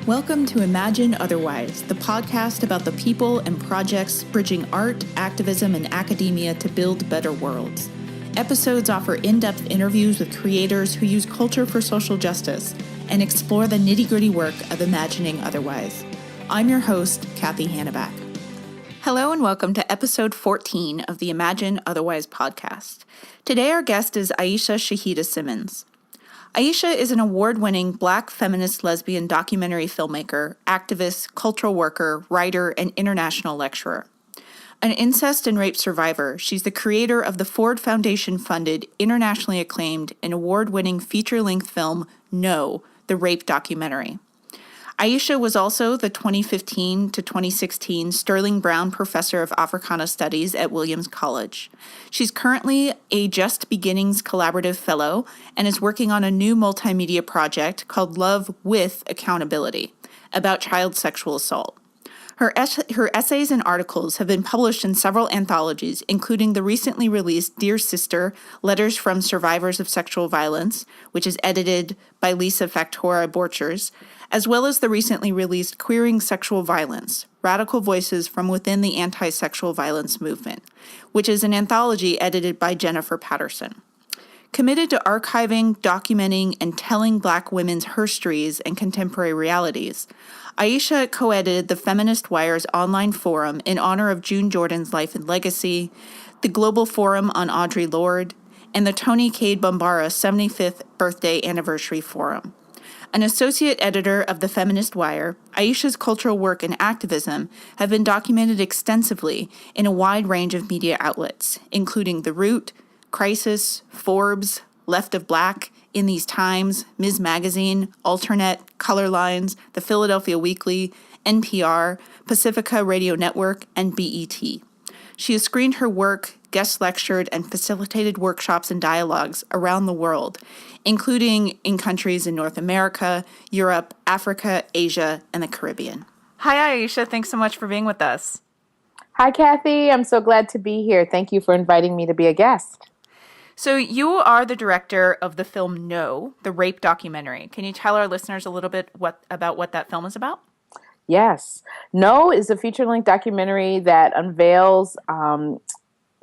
Welcome to Imagine Otherwise, the podcast about the people and projects bridging art, activism, and academia to build better worlds. Episodes offer in-depth interviews with creators who use culture for social justice and explore the nitty-gritty work of imagining otherwise. I'm your host, Cathy Hannabach. Hello and welcome to episode 14 of the Imagine Otherwise podcast. Today our guest is Aishah Shahidah Simmons. Aishah is an award-winning Black feminist lesbian documentary filmmaker, activist, cultural worker, writer, and international lecturer. An incest and rape survivor, she's the creator of the Ford Foundation-funded, internationally acclaimed, and award-winning feature-length film, No, the Rape Documentary. Aishah was also the 2015 to 2016 Sterling Brown Professor of Africana Studies at Williams College. She's currently a Just Beginnings Collaborative Fellow and is working on a new multimedia project called Love with Accountability about child sexual assault. Her essays and articles have been published in several anthologies, including the recently released Dear Sister, Letters from Survivors of Sexual Violence, which is edited by Lisa Factora Borchers, as well as the recently released Queering Sexual Violence, Radical Voices from Within the Anti-Sexual Violence Movement, which is an anthology edited by Jennifer Patterson. Committed to archiving, documenting, and telling Black women's herstories and contemporary realities, Aishah co-edited the Feminist Wire's online forum in honor of June Jordan's life and legacy, the Global Forum on Audre Lorde, and the Toni Cade Bambara 75th Birthday Anniversary Forum. An associate editor of the Feminist Wire, Aishah's cultural work and activism have been documented extensively in a wide range of media outlets, including The Root, Crisis, Forbes, Left of Black, In These Times, Ms. Magazine, Alternet, Color Lines, The Philadelphia Weekly, NPR, Pacifica Radio Network, and BET. She has screened her work, guest lectured, and facilitated workshops and dialogues around the world, including in countries in North America, Europe, Africa, Asia, and the Caribbean. Hi, Aishah. Thanks so much for being with us. Hi, Cathy. I'm so glad to be here. Thank you for inviting me to be a guest. So you are the director of the film No, the Rape Documentary. Can you tell our listeners a little bit about what that film is about? Yes. No is a feature-length documentary that unveils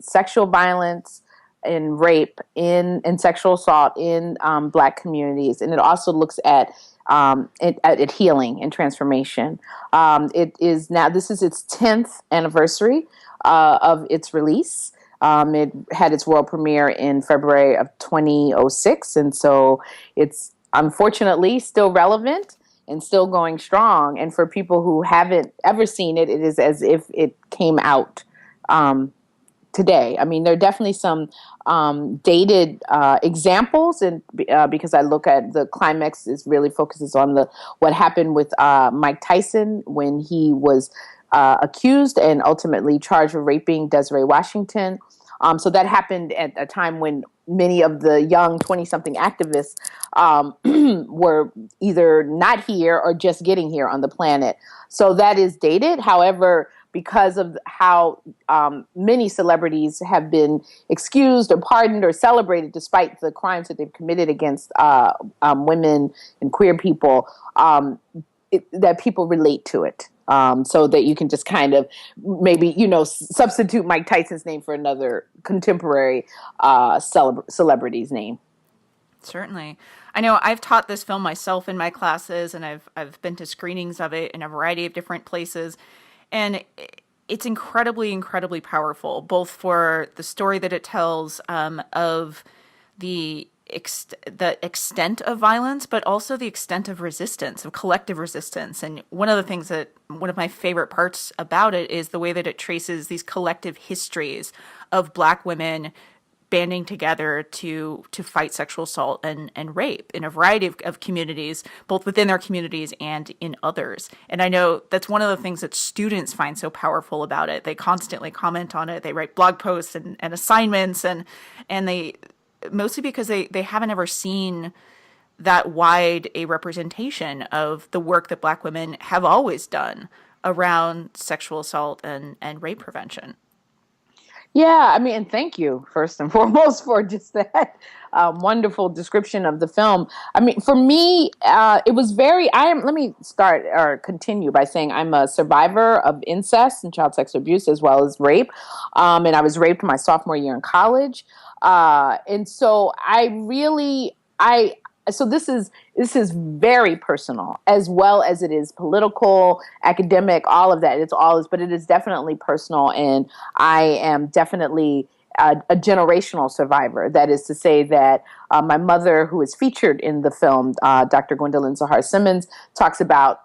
sexual violence and rape and sexual assault in Black communities. And it also looks at healing and transformation. This is its 10th anniversary of its release. It had its world premiere in February of 2006, and so it's unfortunately still relevant and still going strong. And for people who haven't ever seen it, it is as if it came out today. I mean, there are definitely some dated examples, and because I look at the climax, is really focuses on what happened with Mike Tyson when he was accused and ultimately charged with raping Desiree Washington. So that happened at a time when many of the young 20-something activists were either not here or just getting here on the planet. So that is dated. However, because of how many celebrities have been excused or pardoned or celebrated despite the crimes that they've committed against women and queer people, that people relate to it. So that you can just kind of maybe, substitute Mike Tyson's name for another contemporary celebrity's name. Certainly. I know I've taught this film myself in my classes, and I've been to screenings of it in a variety of different places. And it's incredibly, incredibly powerful, both for the story that it tells of the extent of violence, but also the extent of resistance, of collective resistance. And one of my favorite parts about it is the way that it traces these collective histories of Black women banding together to fight sexual assault and rape in a variety of communities, both within their communities and in others. And I know that's one of the things that students find so powerful about it. They constantly comment on it. They write blog posts and assignments, and they mostly because they haven't ever seen that wide a representation of the work that Black women have always done around sexual assault and rape prevention. Yeah, I mean, and thank you first and foremost for just that wonderful description of the film. I mean, for me, it was very. I am. Let me start or continue by saying I'm a survivor of incest and child sex abuse as well as rape, and I was raped my sophomore year in college, and so I really I. So this is very personal as well as it is political, academic, all of that. It's all, but it is definitely personal, and I am definitely a generational survivor. That is to say that my mother, who is featured in the film, Dr. Gwendolyn Zahar Simmons, talks about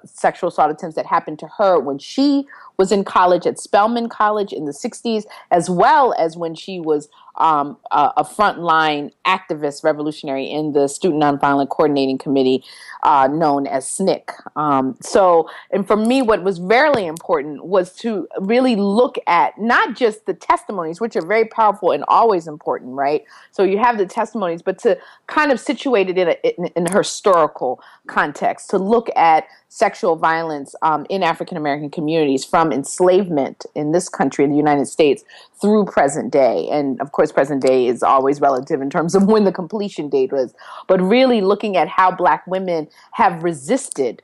sexual assault attempts that happened to her when she was in college at Spelman College in the 60s, as well as when she was a frontline activist revolutionary in the Student Nonviolent Coordinating Committee, known as SNCC. And for me, what was very important was to really look at not just the testimonies, which are very powerful and always important, right? So you have the testimonies, but to kind of situate it in a historical context, to look at sexual violence in African American communities from enslavement in this country, in the United States, through present day. And of course, present day is always relative in terms of when the completion date was, but really looking at how Black women have resisted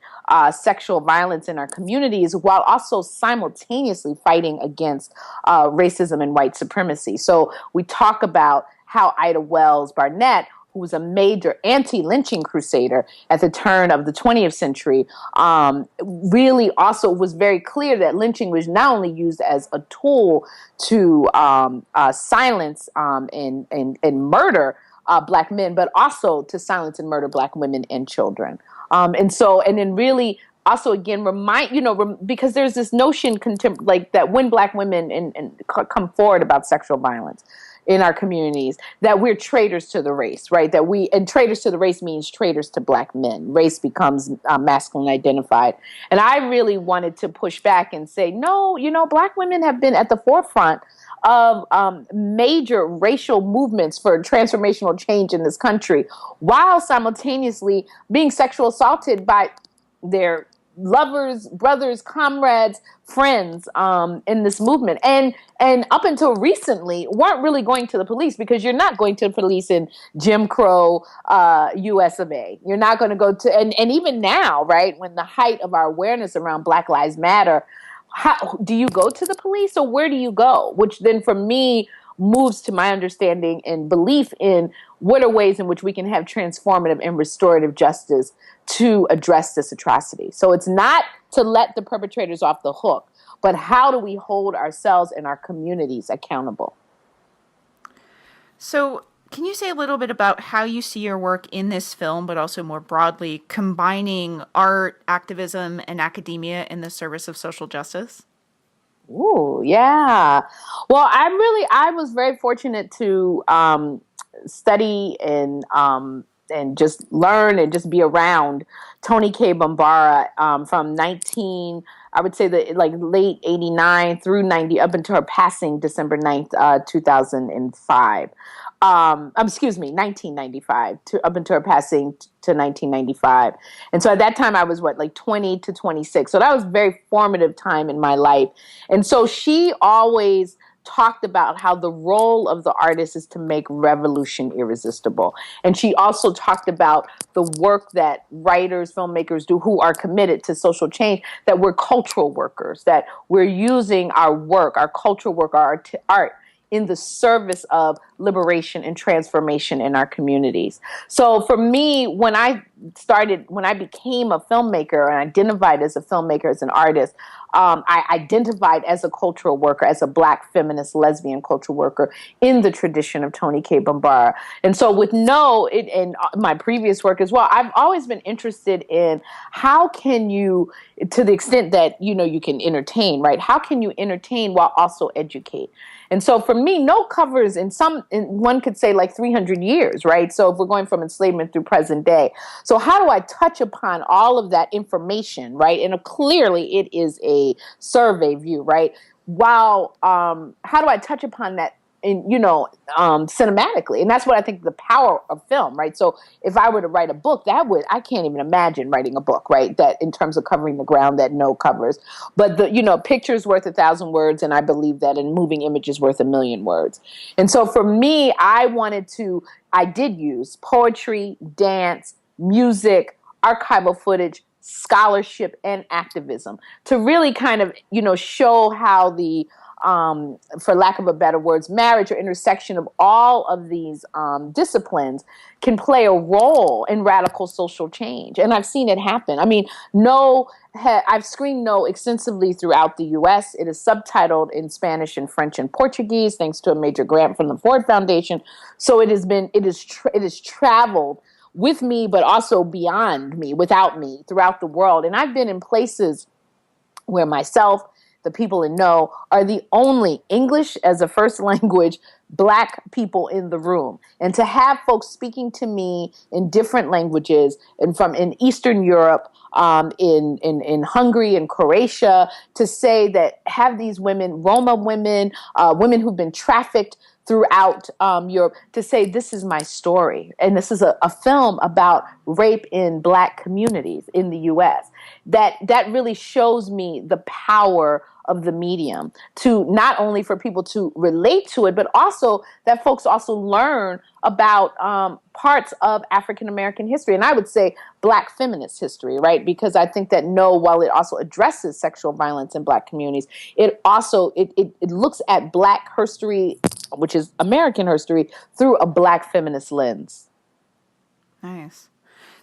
sexual violence in our communities while also simultaneously fighting against racism and white supremacy. So we talk about how Ida Wells Barnett, who was a major anti-lynching crusader at the turn of the 20th century, really also was very clear that lynching was not only used as a tool to silence and murder Black men, but also to silence and murder Black women and children. And then really also again because there's this notion like that when Black women and come forward about sexual violence in our communities, that we're traitors to the race, right? And traitors to the race means traitors to Black men. Race becomes masculine identified. And I really wanted to push back and say, no, Black women have been at the forefront of major racial movements for transformational change in this country, while simultaneously being sexual assaulted by their lovers, brothers, comrades, friends in this movement. And up until recently, weren't really going to the police, because you're not going to the police in Jim Crow US of A. You're not going to go to, and even now, right, when the height of our awareness around Black Lives Matter, how do you go to the police, or where do you go? Which then for me moves to my understanding and belief in what are ways in which we can have transformative and restorative justice to address this atrocity. So it's not to let the perpetrators off the hook, but how do we hold ourselves and our communities accountable? So can you say a little bit about how you see your work in this film, but also more broadly, combining art, activism, and academia in the service of social justice? Ooh, yeah. Well, I was very fortunate to study and just learn and just be around Toni K. Bambara from I would say the like late 89 through 90, up until her passing December 9th, 2005. Excuse me, 1995 up until her passing to 1995. And so at that time I was like 20 to 26. So that was a very formative time in my life. And so she always talked about how the role of the artist is to make revolution irresistible. And she also talked about the work that writers, filmmakers do who are committed to social change, that we're cultural workers, that we're using our work, our cultural work, our art in the service of liberation and transformation in our communities. So for me, when I became a filmmaker and identified as a filmmaker, as an artist, I identified as a cultural worker, as a Black feminist lesbian cultural worker in the tradition of Toni K. Bambara. And so in my previous work as well, I've always been interested in how can you, to the extent that, you can entertain, right? How can you entertain while also educate? And so for me, no covers one could say like 300 years, right? So if we're going from enslavement through present day. So how do I touch upon all of that information, right? And clearly it is a survey view, right? How do I touch upon that cinematically. And that's what I think the power of film, right? So if I were to write a book, I can't even imagine writing a book, right? That in terms of covering the ground that no covers. But picture's worth 1,000 words. And I believe that in moving image is worth 1,000,000 words. And so for me, I did use poetry, dance, music, archival footage, scholarship, and activism to really kind of, show how the, for lack of a better words, marriage or intersection of all of these disciplines can play a role in radical social change. And I've seen it happen. I mean, I've screened No extensively throughout the U.S. It is subtitled in Spanish and French and Portuguese, thanks to a major grant from the Ford Foundation. So it has traveled with me, but also beyond me, without me, throughout the world. And I've been in places where myself, the people in No, are the only English as a first language Black people in the room. And to have folks speaking to me in different languages and in Eastern Europe, in Hungary and Croatia, to say that have these women, Roma women, women who've been trafficked throughout Europe, to say this is my story. And this is a film about rape in Black communities in the U.S. That really shows me the power of the medium to not only for people to relate to it, but also that folks also learn about parts of African American history. And I would say Black feminist history, right? Because I think that No, while it also addresses sexual violence in Black communities, it also it looks at Black history, which is American history, through a Black feminist lens. Nice.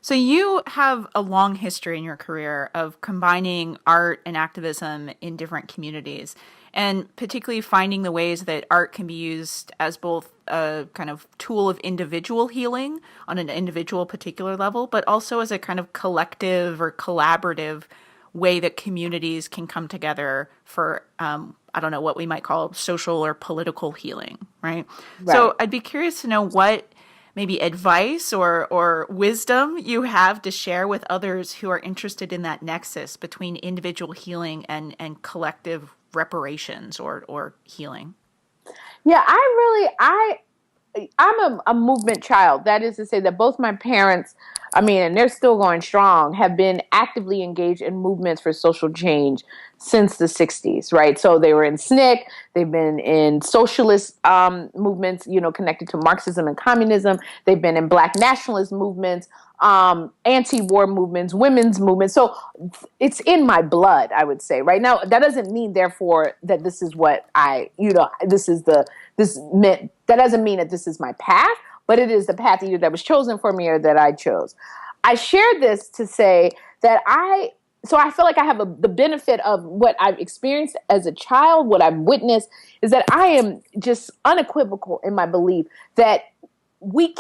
So you have a long history in your career of combining art and activism in different communities, and particularly finding the ways that art can be used as both a kind of tool of individual healing on an individual particular level, but also as a kind of collective or collaborative way that communities can come together for, I don't know, what we might call social or political healing, right? So I'd be curious to know what maybe advice or wisdom you have to share with others who are interested in that nexus between individual healing and collective reparations or healing. Yeah, I'm a movement child. That is to say that both my parents, and they're still going strong, have been actively engaged in movements for social change since the 60s, right? So they were in SNCC, they've been in socialist movements, connected to Marxism and communism. They've been in Black nationalist movements, anti-war movements, women's movements. So it's in my blood, I would say. Right now, that doesn't mean, therefore, that this is what that doesn't mean that this is my path, but it is the path either that was chosen for me or that I chose. I share this to say that I feel like I have the benefit of what I've experienced as a child, what I've witnessed, is that I am just unequivocal in my belief that we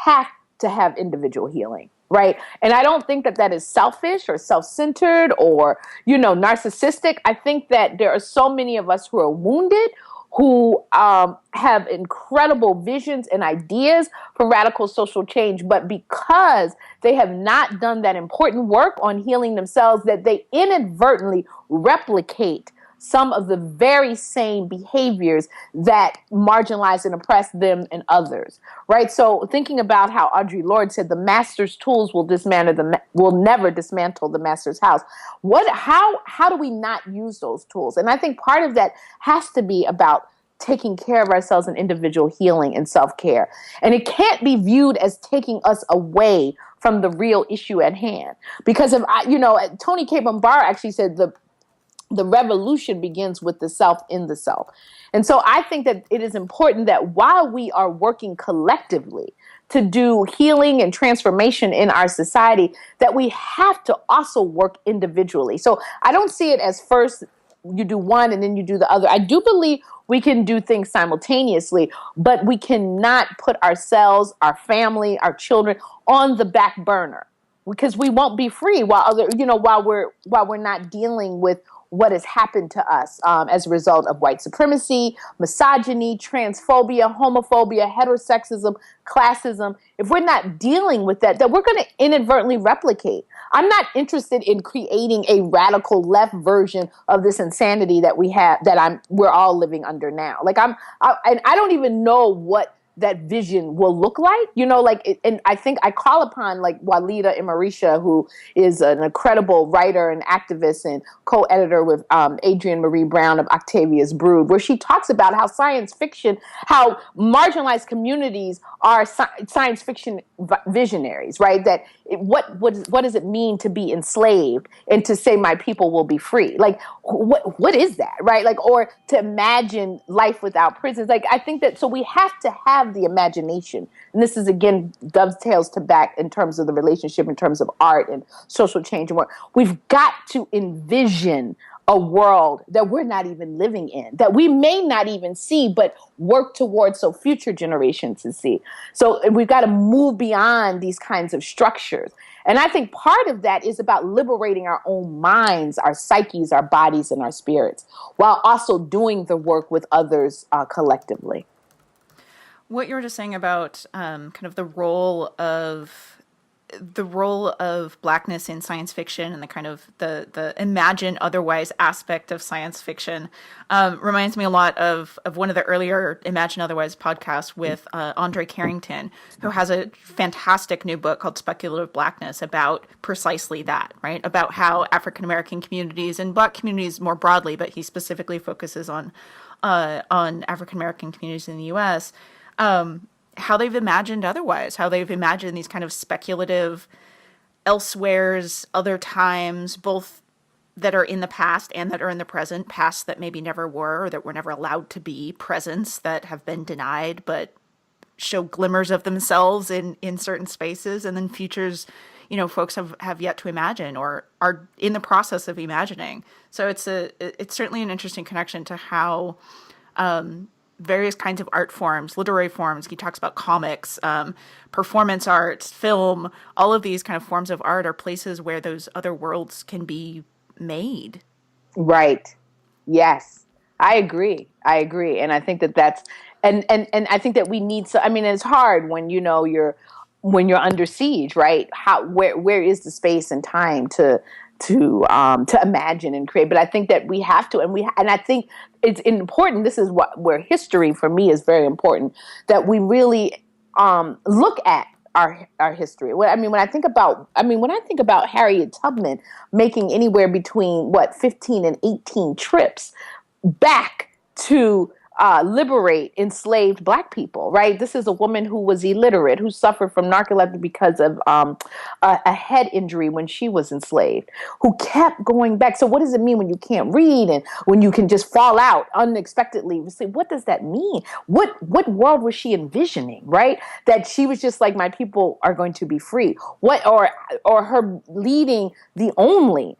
have to have individual healing, right? And I don't think that is selfish or self-centered or, narcissistic. I think that there are so many of us who are wounded, who have incredible visions and ideas for radical social change, but because they have not done that important work on healing themselves, that they inadvertently replicate some of the very same behaviors that marginalize and oppress them and others, right? So thinking about how Audre Lorde said, the master's tools will never dismantle the master's house. How do we not use those tools? And I think part of that has to be about taking care of ourselves in individual healing and self-care. And it can't be viewed as taking us away from the real issue at hand. Because Tony K. Bambara actually said the revolution begins with the self in the self. And so I think that it is important that while we are working collectively to do healing and transformation in our society, that we have to also work individually. So I don't see it as first you do one and then you do the other. I do believe we can do things simultaneously, but we cannot put ourselves, our family, our children on the back burner, because we won't be free while we're not dealing with what has happened to us as a result of white supremacy, misogyny, transphobia, homophobia, heterosexism, classism. If we're not dealing with that we're going to inadvertently replicate. I'm not interested in creating a radical left version of this insanity that we're all living under now. Like and I don't even know what that vision will look like, and I think I call upon like Walida Imarisha, who is an incredible writer and activist and co-editor with Adrienne Marie Brown of Octavia's Brood, where she talks about how how marginalized communities are science fiction visionaries, right? That what does it mean to be enslaved and to say my people will be free? Like, what is that, right? Like, or to imagine life without prisons. Like, I think that, so we have to have the imagination. And this is, again, dovetails to back in terms of the relationship, in terms of art and social change and work. We've got to envision a world that we're not even living in, that we may not even see, but work towards so future generations to see. So we've got to move beyond these kinds of structures. And I think part of that is about liberating our own minds, our psyches, our bodies, and our spirits, while also doing the work with others collectively. What you were just saying about kind of the role of Blackness in science fiction and the kind of the imagine otherwise aspect of science fiction reminds me a lot of one of the earlier Imagine Otherwise podcasts with Andre Carrington, who has a fantastic new book called Speculative Blackness about precisely that, right? About how African American communities and Black communities more broadly, but he specifically focuses on African American communities in the U.S., how they've imagined otherwise, how they've imagined these kind of speculative elsewheres, other times, both that are in the past and that are in the present, past that maybe never were or that were never allowed to be, presents that have been denied but show glimmers of themselves in certain spaces, and then futures, folks have yet to imagine or are in the process of imagining. So it's certainly an interesting connection to how various kinds of art forms, literary forms. He talks about comics, performance art, film. All of these kind of forms of art are places where those other worlds can be made. Right. Yes, I agree. And I think that's, and I think that we need it's hard when, when you're under siege, right? Where is the space and time to imagine and create? But I think that we have to, and I think it's important. This is where history for me is very important, that we really look at our history. When I think about Harriet Tubman making anywhere between 15 and 18 trips back to liberate enslaved Black people, right? This is a woman who was illiterate, who suffered from narcolepsy because of a head injury when she was enslaved, who kept going back. So what does it mean when you can't read and when you can just fall out unexpectedly? See, what does that mean? What world was she envisioning, right? That she was just like, my people are going to be free. Or her leading the only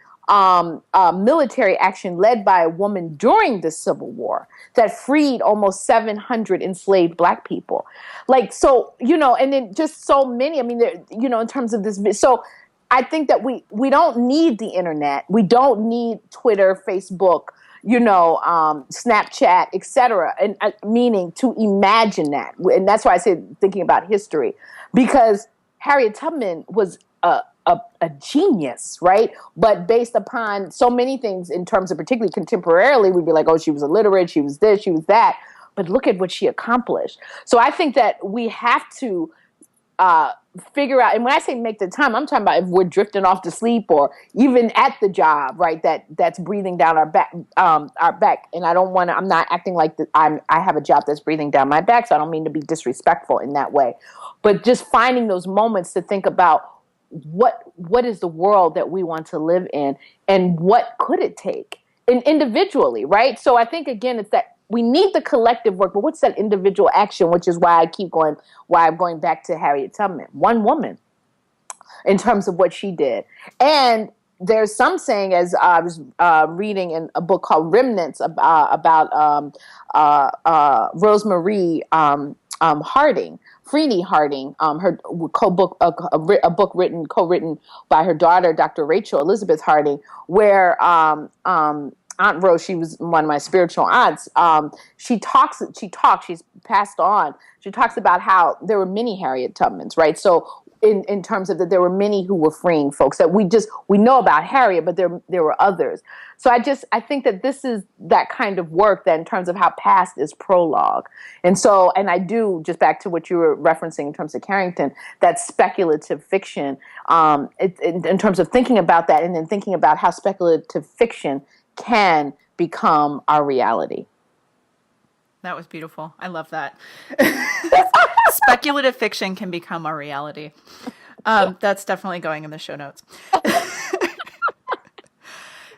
military action led by a woman during the Civil War that freed almost 700 enslaved Black people. Like, so, and then just so many, in terms of this. So I think that we don't need the internet. We don't need Twitter, Facebook, Snapchat, etc. And meaning to imagine that. And that's why I said thinking about history, because Harriet Tubman was a genius, right? But based upon so many things in terms of particularly contemporarily, we'd be like, oh, she was illiterate, she was this, she was that. But look at what she accomplished. So I think that we have to figure out, and when I say make the time, I'm talking about if we're drifting off to sleep or even at the job, right? That's breathing down our back. And I'm not acting like I have a job that's breathing down my back, so I don't mean to be disrespectful in that way. But just finding those moments to think about what is the world that we want to live in, and what could it take, and individually, right? So I think, again, it's that we need the collective work, but what's that individual action, which is why I'm going back to Harriet Tubman, one woman, in terms of what she did. And there's some saying, as I was reading in a book called Remnants about Rosemary Harding, Freeney Harding, her co-book, a book co-written by her daughter, Dr. Rachel Elizabeth Harding, where Aunt Rose, she was one of my spiritual aunts. She's passed on. She talks about how there were many Harriet Tubmans, right? So in terms of that there were many who were freeing folks that we know about Harriet, but there were others. So I think that this is that kind of work that in terms of how past is prologue. And I do, just back to what you were referencing in terms of Carrington, that speculative fiction, in terms of thinking about that and then thinking about how speculative fiction can become our reality. That was beautiful. I love that. Speculative fiction can become our reality. That's definitely going in the show notes.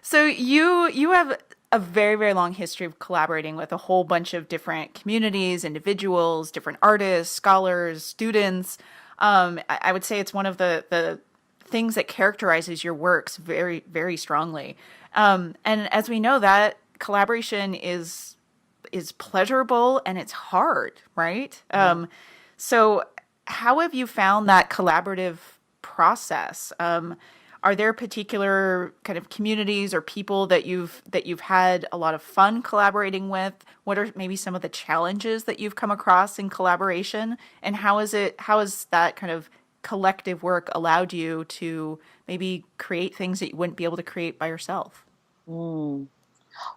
So you have a very, very long history of collaborating with a whole bunch of different communities, individuals, different artists, scholars, students. I would say it's one of the things that characterizes your works very, very strongly. And as we know, that collaboration is pleasurable and it's hard, right? Mm-hmm. So how have you found that collaborative process? Are there particular kind of communities or people that you've had a lot of fun collaborating with? What are maybe some of the challenges that you've come across in collaboration? And how has that kind of collective work allowed you to maybe create things that you wouldn't be able to create by yourself?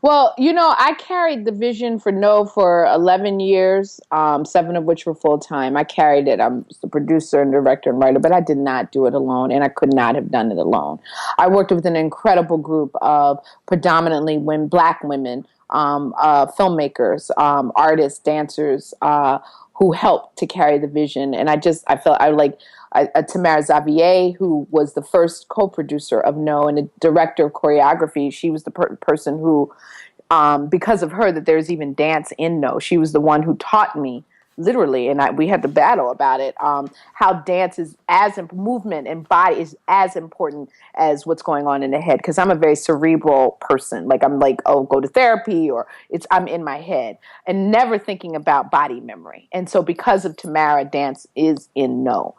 Well, I carried the vision for No for 11 years, 7 of which were full-time. I carried it. I'm the producer and director and writer, but I did not do it alone, and I could not have done it alone. I worked with an incredible group of predominantly Black women, filmmakers, artists, dancers, who helped to carry the vision. And I felt Tamara Xavier, who was the first co-producer of No and the director of choreography. She was the person who, because of her, that there's even dance in No. She was the one who taught me, literally, and we had to battle about it, how dance is movement and body is as important as what's going on in the head. Because I'm a very cerebral person. I'm go to therapy, or I'm in my head and never thinking about body memory. And so because of Tamara, dance is in No.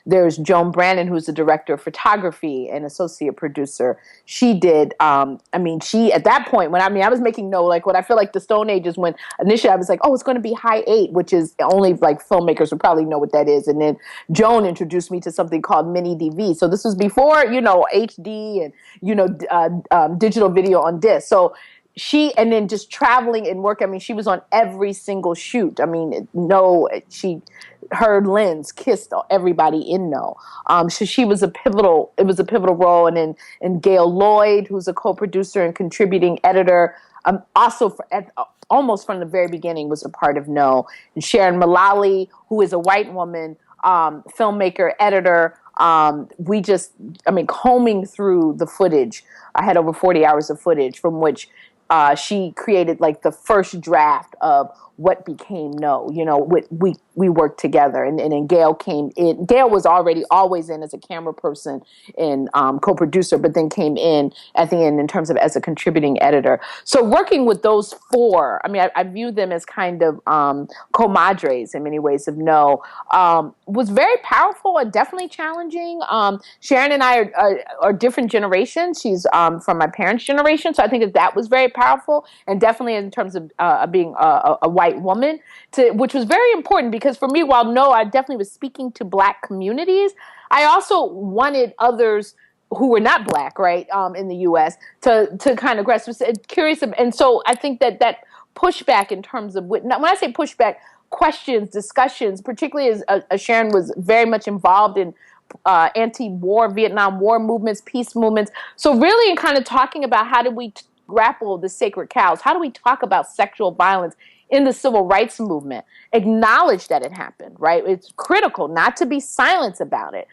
There's Joan Brandon, who's the director of photography and associate producer. She did, she, at that point, I was making No, what I feel like the Stone Age is when initially I was like, oh, it's going to be high 8, which is only filmmakers would probably know what that is. And then Joan introduced me to something called mini DV. So this was before, HD and, digital video on disc. So and then just traveling and work. She was on every single shoot. Her lens kissed everybody in No. So it was a pivotal role. And then Gail Lloyd, who's a co-producer and contributing editor, also almost from the very beginning was a part of No. And Sharon Mullally, who is a white woman, filmmaker, editor. Combing through the footage. I had over 40 hours of footage from which she created the first draft of what became No. We worked together, and then Gail came in. Gail was already always in as a camera person and co-producer, but then came in at the end in terms of as a contributing editor. So working with those four, I view them as kind of comadres in many ways of No, was very powerful and definitely challenging. Sharon and I are different generations. She's from my parents' generation, so I think that was very powerful, and definitely in terms of being a white woman, which was very important because for me, while No, I definitely was speaking to Black communities, I also wanted others who were not Black, right, in the U.S. to kind of grasp, curious, and so I think that pushback in terms of when I say pushback, questions, discussions, particularly as Sharon was very much involved in anti-war, Vietnam War movements, peace movements. So really in kind of talking about how do we grapple the sacred cows, how do we talk about sexual violence in the civil rights movement, acknowledge that it happened, right? It's critical not to be silent about it.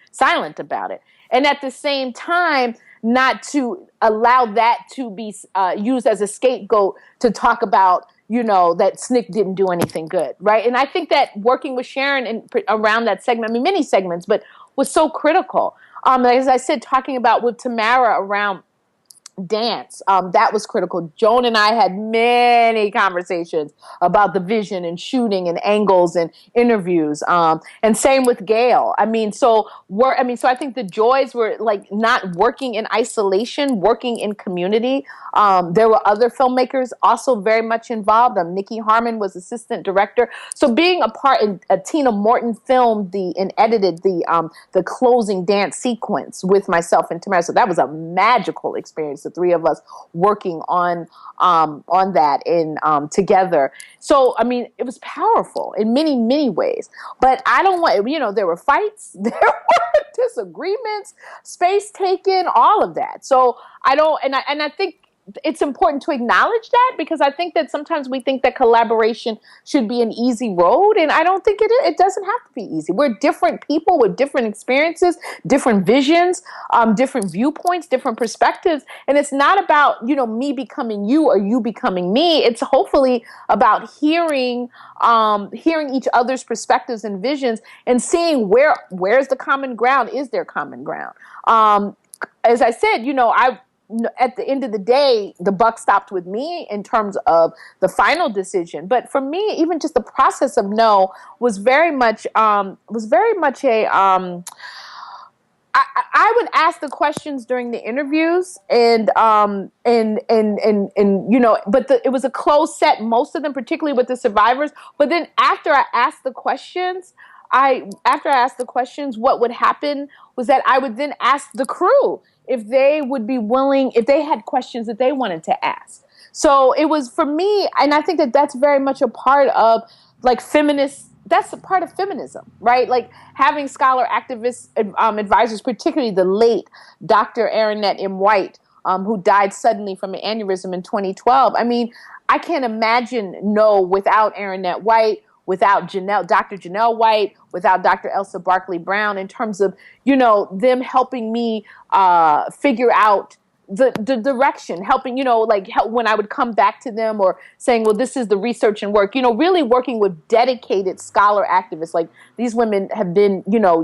And at the same time, not to allow that to be used as a scapegoat to talk about, that SNCC didn't do anything good, right? And I think that working with Sharon around that segment, many segments, but was so critical. As I said, talking about with Tamara around dance. That was critical. Joan and I had many conversations about the vision and shooting and angles and interviews. And same with Gail. So I think the joys were like not working in isolation, working in community. There were other filmmakers also very much involved. Nikki Harmon was assistant director. So being a part in Tina Morton filmed and edited the closing dance sequence with myself and Tamara. So that was a magical experience. The three of us working on that together. So, it was powerful in many, many ways. But I don't want, there were fights, there were disagreements, space taken, all of that. So I don't, and I think it's important to acknowledge that, because I think that sometimes we think that collaboration should be an easy road, and I don't think it is. It doesn't have to be easy. We're different people with different experiences, different visions, different viewpoints, different perspectives, and it's not about, me becoming you or you becoming me. It's hopefully about hearing each other's perspectives and visions and seeing where's the common ground. Is there common ground? As I said, at the end of the day, the buck stopped with me in terms of the final decision. But for me, even just the process of no was very much I would ask the questions during the interviews, and it was a closed set, most of them, particularly with the survivors. But then after I asked the questions, what would happen was that I would then ask the crew if they would be willing, if they had questions that they wanted to ask. So it was, for me, and I think that that's very much a part of that's a part of feminism, right? Like having scholar activists, advisors, particularly the late Dr. Aronette M. White, who died suddenly from an aneurysm in 2012. I can't imagine no without Aronette White, without Dr. Janelle White, without Dr. Elsa Barkley Brown, in terms of, them helping me figure out the direction, helping, help when I would come back to them or saying, well, this is the research and work, really working with dedicated scholar activists. Like these women have been,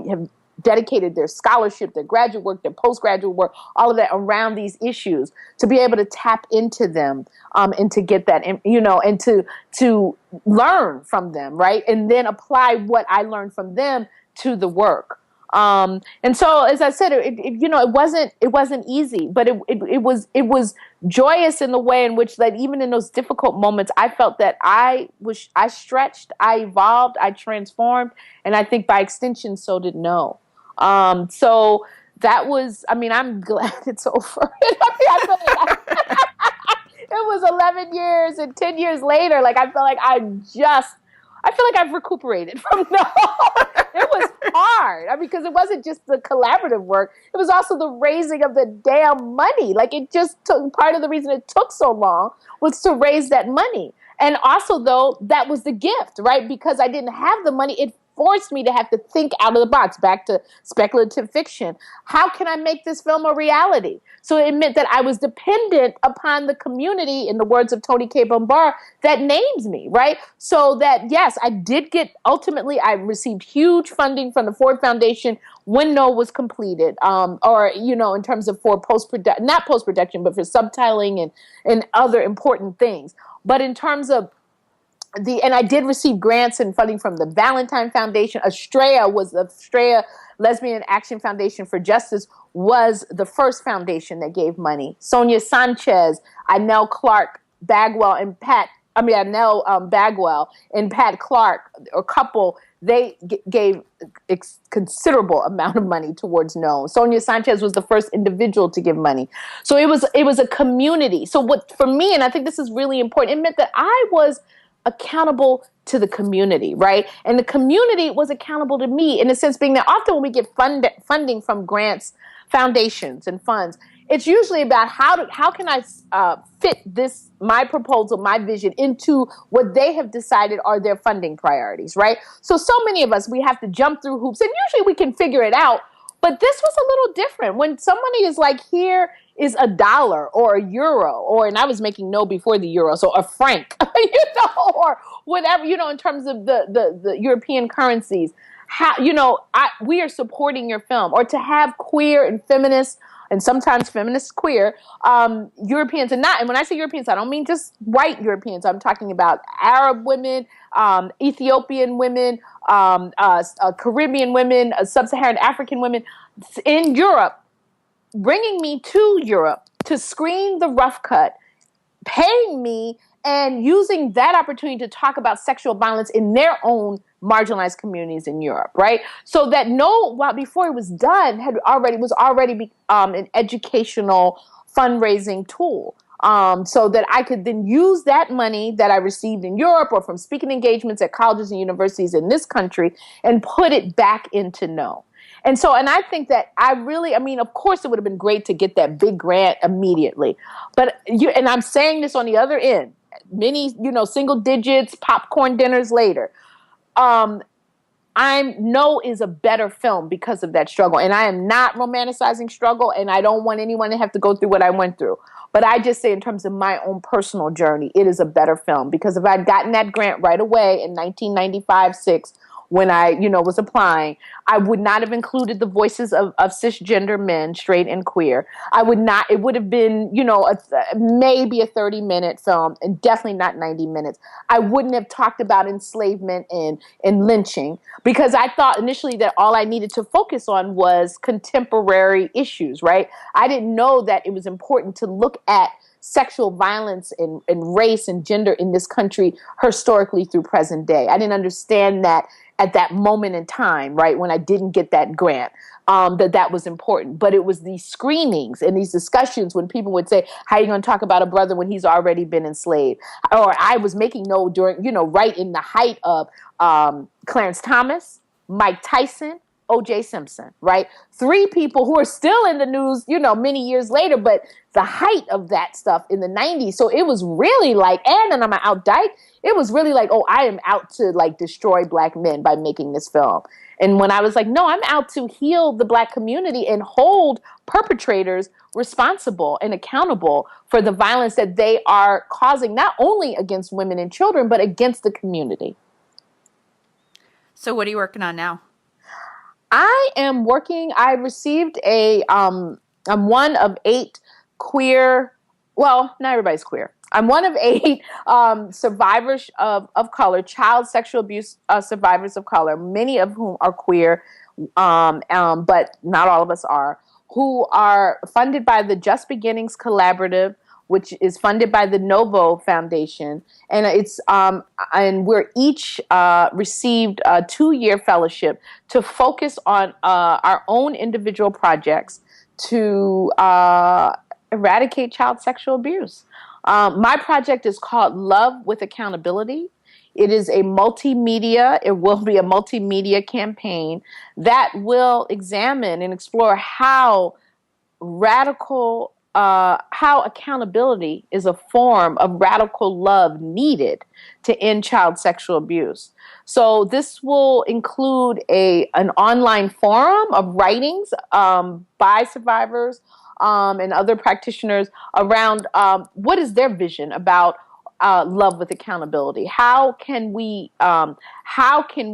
have dedicated their scholarship, their graduate work, their postgraduate work, all of that around these issues, to be able to tap into them and to get that, and to learn from them, right? And then apply what I learned from them to the work. And so, as I said, it wasn't easy, but it was joyous in the way in which, that even in those difficult moments, I felt that I stretched, I evolved, I transformed, and I think by extension, so did No. So that was, I'm glad it's over. I feel like it was 11 years, and 10 years later, like I feel like I've recuperated from No. It was hard. Because it wasn't just the collaborative work. It was also the raising of the damn money. Like it just took, part of the reason it took so long was to raise that money. And also, though, that was the gift, right? Because I didn't have the money, it forced me to have to think out of the box, back to speculative fiction. How can I make this film a reality? So it meant that I was dependent upon the community, in the words of Tony K. Bombara, that names me, right? So that, yes, ultimately I received huge funding from the Ford Foundation when No was completed, in terms of for not post-production, but for subtitling and other important things. But in terms of and I did receive grants and funding from the Valentine Foundation. Estrella Lesbian Action Foundation for Justice was the first foundation that gave money. Sonia Sanchez, Inell Clark Bagwell, and Bagwell and Pat Clark, a couple, they gave considerable amount of money towards No. Sonia Sanchez was the first individual to give money. So it was a community. So what, for me, and I think this is really important, it meant that I was accountable to the community, right? And the community was accountable to me, in a sense, being that often when we get funding from grants, foundations, and funds, it's usually about how can I fit my proposal, my vision, into what they have decided are their funding priorities, right? So many of us, we have to jump through hoops, and usually we can figure it out. But this was a little different. When somebody is like, here is $1 or €1, and I was making No before the euro, so a franc, or whatever, in terms of the European currencies. how, we are supporting your film, or to have queer and feminist, and sometimes feminist queer Europeans, and when I say Europeans, I don't mean just white Europeans. I'm talking about Arab women, Ethiopian women, Caribbean women, sub-Saharan African women in Europe, bringing me to Europe to screen the rough cut, paying me and using that opportunity to talk about sexual violence in their own marginalized communities in Europe, right? So that before it was done, was already an educational fundraising tool. So that I could then use that money that I received in Europe or from speaking engagements at colleges and universities in this country and put it back into No. And I think that of course it would have been great to get that big grant immediately. But and I'm saying this on the other end, many, single digits, popcorn dinners later. No is a better film because of that struggle. And I am not romanticizing struggle, and I don't want anyone to have to go through what I went through. But I just say in terms of my own personal journey, it is a better film, because if I'd gotten that grant right away in 1995-6, when I, was applying, I would not have included the voices of cisgender men, straight and queer. It would have been, maybe a 30-minute film, and definitely not 90 minutes. I wouldn't have talked about enslavement and lynching, because I thought initially that all I needed to focus on was contemporary issues, right? I didn't know that it was important to look at sexual violence and race and gender in this country historically through present day. I didn't understand that at that moment in time, right, when I didn't get that grant, that was important. But it was these screenings and these discussions when people would say, how are you going to talk about a brother when he's already been enslaved? Or I was making note during, right in the height of Clarence Thomas, Mike Tyson, O.J. Simpson, right? 3 people who are still in the news, many years later, but the height of that stuff in the 90s. So it was really like, and I'm out dyke, it was really like, oh, I am out to like destroy Black men by making this film. And when I was like, no, I'm out to heal the Black community and hold perpetrators responsible and accountable for the violence that they are causing, not only against women and children, but against the community. So what are you working on now? I received I'm one of 8 queer, well, not everybody's queer. I'm one of 8 survivors of color, child sexual abuse survivors of color, many of whom are queer, but not all of us are, who are funded by the Just Beginnings Collaborative, which is funded by the Novo Foundation. And and we're each received a 2-year fellowship to focus on our own individual projects to eradicate child sexual abuse. My project is called Love with Accountability. It is it will be a multimedia campaign that will examine and explore how accountability is a form of radical love needed to end child sexual abuse. So this will include an online forum of writings by survivors and other practitioners around what is their vision about love with accountability. How can we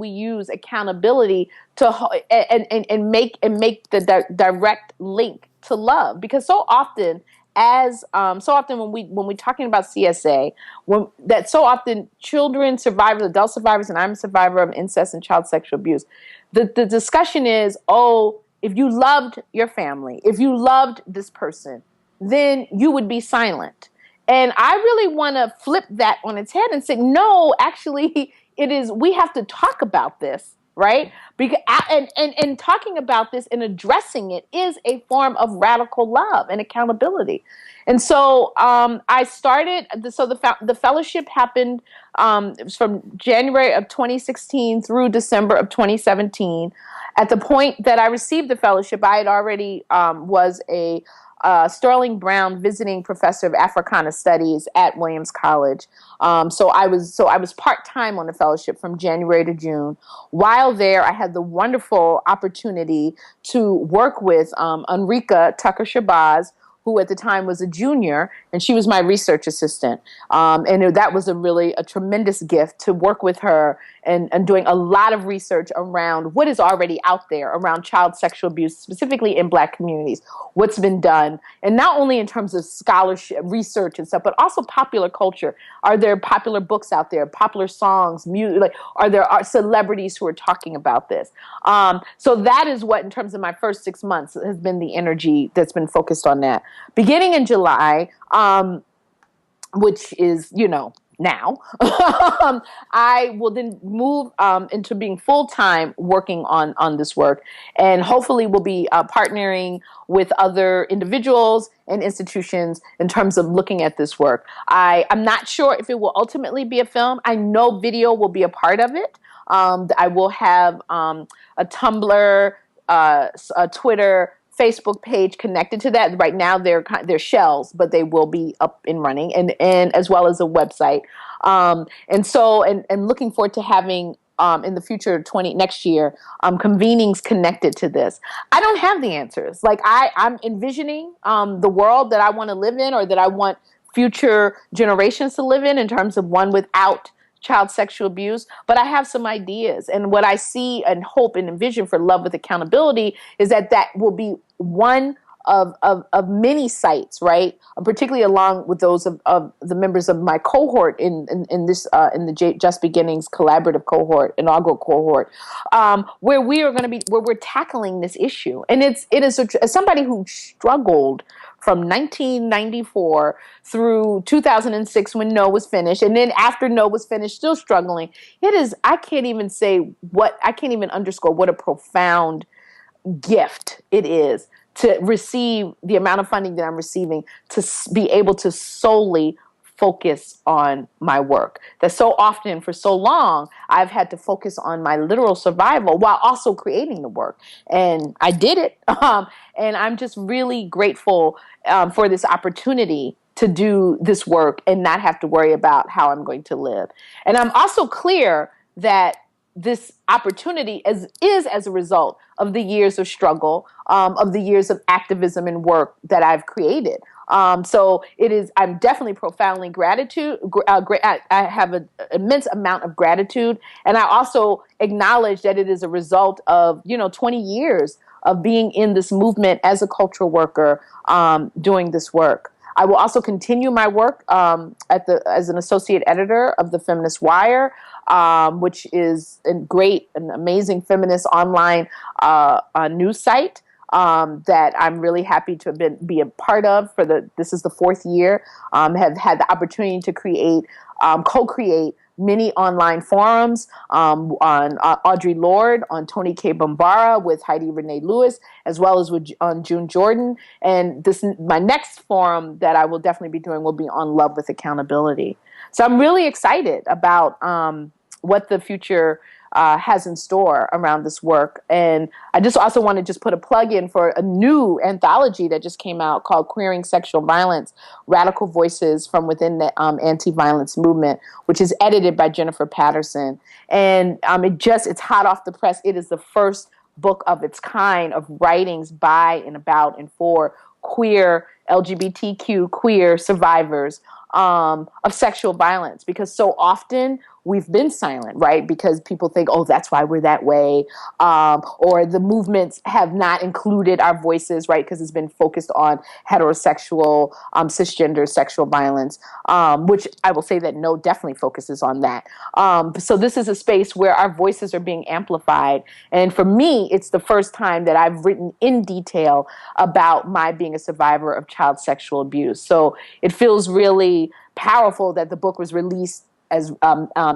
use accountability to and make the direct link to love? Because so often when we're talking about CSA, so often children survivors, adult survivors, and I'm a survivor of incest and child sexual abuse, the discussion is, oh, if you loved your family, if you loved this person, then you would be silent. And I really want to flip that on its head and say, no, actually, we have to talk about this, right? Because and talking about this and addressing it is a form of radical love and accountability. And so I started, the fellowship happened, it was from January of 2016 through December of 2017. At the point that I received the fellowship, I had already was a Sterling Brown visiting professor of Africana Studies at Williams College. So I was part-time on the fellowship from January to June. While there, I had the wonderful opportunity to work with Enrica Tucker-Shabazz, who at the time was a junior, and she was my research assistant. And that was a tremendous gift to work with her and doing a lot of research around what is already out there around child sexual abuse, specifically in Black communities, what's been done, and not only in terms of scholarship, research and stuff, but also popular culture. Are there popular books out there, popular songs, music? Like, are there celebrities who are talking about this? So that is what, in terms of my first 6 months, has been the energy that's been focused on that. Beginning in July, which is, now, I will then move into being full-time working on this work, and hopefully will be partnering with other individuals and institutions in terms of looking at this work. I'm not sure if it will ultimately be a film. I know video will be a part of it. I will have a Tumblr, a Twitter, Facebook page connected to that. Right now they're shells, but they will be up and running, and as well as a website. And looking forward to having in the future, next year, convenings connected to this. I don't have the answers. Like, I'm envisioning the world that I want to live in, or that I want future generations to live in terms of one without child sexual abuse, but I have some ideas. And what I see and hope and envision for Love with Accountability is that will be one of many sites, right? Particularly along with those of the members of my cohort in the Just Beginnings collaborative cohort, inaugural cohort, where we're tackling this issue. And it is as somebody who struggled from 1994 through 2006 when No was finished, and then after No was finished, still struggling. I can't even underscore what a profound gift it is to receive the amount of funding that I'm receiving, to be able to solely focus on my work. That so often, for so long, I've had to focus on my literal survival while also creating the work. And I did it. And I'm just really grateful for this opportunity to do this work and not have to worry about how I'm going to live. And I'm also clear that this opportunity is as a result of the years of struggle, of the years of activism and work that I've created. So it is. I'm definitely profoundly I have an immense amount of gratitude, and I also acknowledge that it is a result of 20 years of being in this movement as a cultural worker, doing this work. I will also continue my work as an associate editor of the Feminist Wire, which is an amazing feminist online news site that I'm really happy to be a part of. This is the 4th year. Have had the opportunity to co-create many online forums on Audre Lorde, on Toni K. Bambara, with Heidi Renee Lewis, as well as on June Jordan. And my next forum that I will definitely be doing will be on Love with Accountability. So I'm really excited about what the future has in store around this work. And I just also want to just put a plug in for a new anthology that just came out called Queering Sexual Violence, Radical Voices from Within the Anti-Violence Movement, which is edited by Jennifer Patterson. And it's hot off the press. It is the first book of its kind of writings by and about and for queer, LGBTQ queer survivors of sexual violence, because so often we've been silent, right? Because people think, oh, that's why we're that way. Or the movements have not included our voices, right? Because it's been focused on heterosexual, cisgender sexual violence, which I will say that No definitely focuses on that. So this is a space where our voices are being amplified. And for me, it's the first time that I've written in detail about my being a survivor of child sexual abuse. So it feels really powerful that the book was released as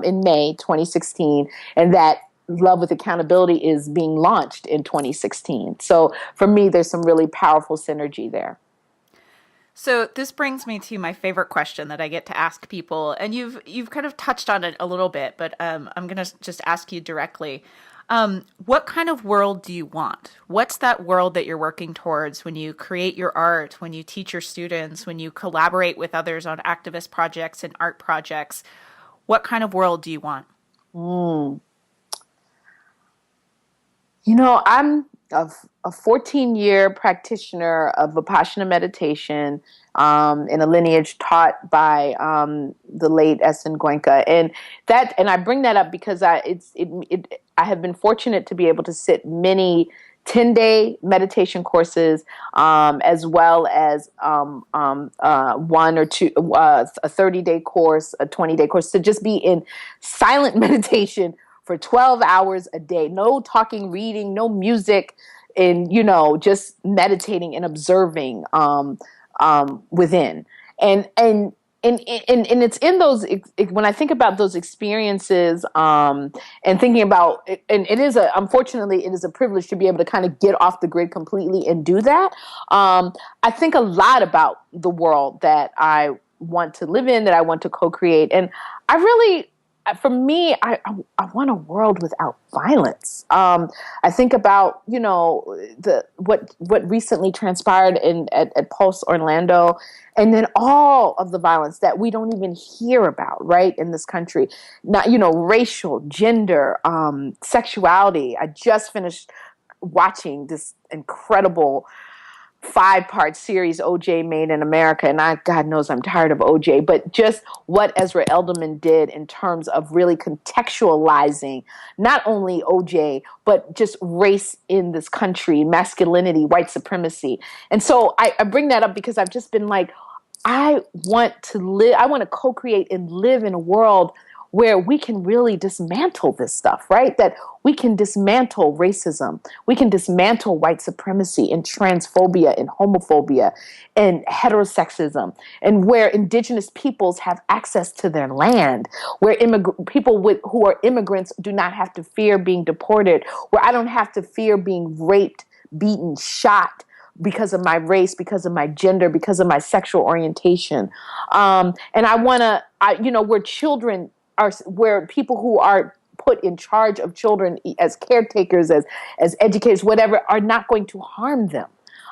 in May 2016, and that Love with Accountability is being launched in 2016. So for me, there's some really powerful synergy there. So this brings me to my favorite question that I get to ask people, and you've kind of touched on it a little bit, but I'm going to just ask you directly. What kind of world do you want? What's that world that you're working towards when you create your art, when you teach your students, when you collaborate with others on activist projects and art projects? What kind of world do you want? a 14-year practitioner of Vipassana meditation in a lineage taught by the late Essen Goenka, and I bring that up because I have been fortunate to be able to sit many 10-day meditation courses, as well as one or two, a 30-day course, a 20-day course, to just be in silent meditation for 12 hours a day. No talking, reading, no music, and, just meditating and observing within. And it's in those, when I think about those experiences, and thinking about, and unfortunately, it is a privilege to be able to kind of get off the grid completely and do that. I think a lot about the world that I want to live in, that I want to co-create. And I really, for me, I want a world without violence. I think about, what recently transpired at Pulse Orlando, and then all of the violence that we don't even hear about, right, in this country. Not, racial, gender, sexuality. I just finished watching this incredible 5-part series OJ made in America, and God knows I'm tired of OJ, but just what Ezra Elderman did in terms of really contextualizing not only OJ, but just race in this country, masculinity, white supremacy. And so I bring that up because I've just been like, I want to co-create and live in a world where we can really dismantle this stuff, right? That we can dismantle racism, we can dismantle white supremacy and transphobia and homophobia and heterosexism, and where indigenous peoples have access to their land, where people who are immigrants do not have to fear being deported, where I don't have to fear being raped, beaten, shot because of my race, because of my gender, because of my sexual orientation. And I want to, where children where people who are put in charge of children as caretakers, as educators, whatever, are not going to harm them.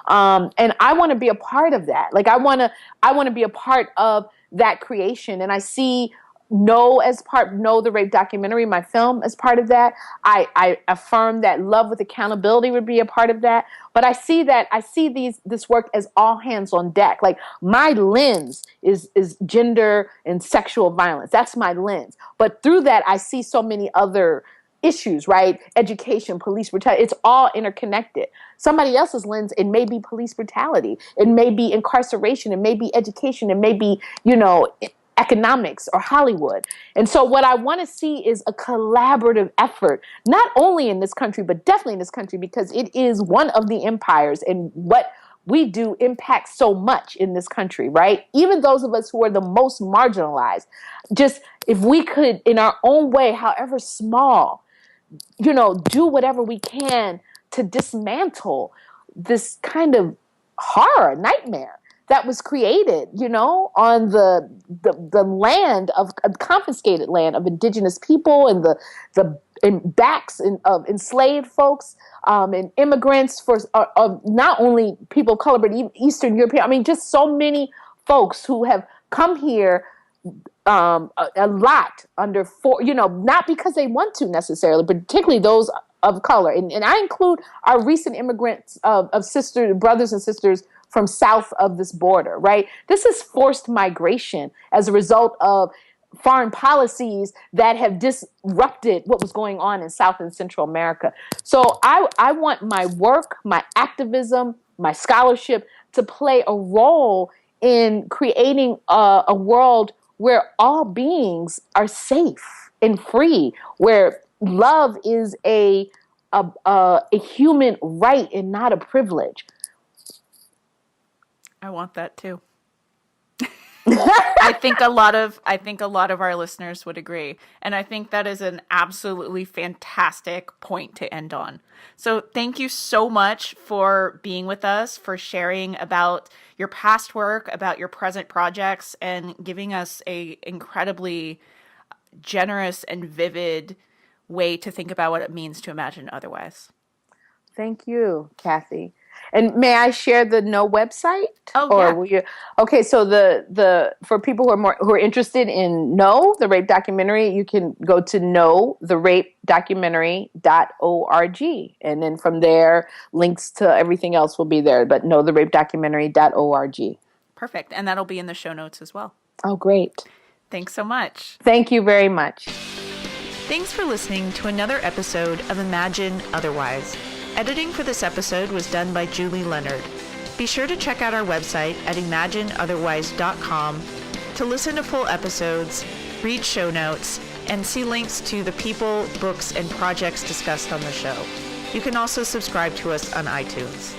And I want to be a part of that. Like I want to be a part of that creation. And I see No the Rape documentary, my film, as part of that. I affirm that Love with Accountability would be a part of that. But I see this work as all hands on deck. Like my lens is gender and sexual violence. That's my lens. But through that, I see so many other issues, right? Education, police brutality, it's all interconnected. Somebody else's lens, it may be police brutality. It may be incarceration. It may be education. It may be, economics or Hollywood. And so what I want to see is a collaborative effort, not only in this country, but definitely in this country, because it is one of the empires, and what we do impacts so much in this country, right? Even those of us who are the most marginalized, just if we could, in our own way, however small, do whatever we can to dismantle this kind of horror, nightmare that was created, on the land of confiscated land of indigenous people, and the backs of enslaved folks, and immigrants, of not only people of color, but even Eastern European. I mean, just so many folks who have come here a lot under not because they want to necessarily, particularly those of color. And I include our recent immigrants of brothers and sisters from south of this border, right? This is forced migration as a result of foreign policies that have disrupted what was going on in South and Central America. So I want my work, my activism, my scholarship to play a role in creating a world where all beings are safe and free, where love is a human right and not a privilege. I want that too. I think a lot of our listeners would agree, and I think that is an absolutely fantastic point to end on. So thank you so much for being with us, for sharing about your past work, about your present projects, and giving us a incredibly generous and vivid way to think about what it means to imagine otherwise. Thank you, Cathy. And may I share the No website? Oh, Or yeah. will you? Okay, so the for people who are interested in No, the rape documentary, you can go to knowtherapedocumentary.org, and then from there, links to everything else will be there. But knowtherapedocumentary.org. Perfect. And that'll be in the show notes as well. Oh, great! Thanks so much. Thank you very much. Thanks for listening to another episode of Imagine Otherwise. Editing for this episode was done by Julie Leonard. Be sure to check out our website at imagineotherwise.com to listen to full episodes, read show notes, and see links to the people, books, and projects discussed on the show. You can also subscribe to us on iTunes.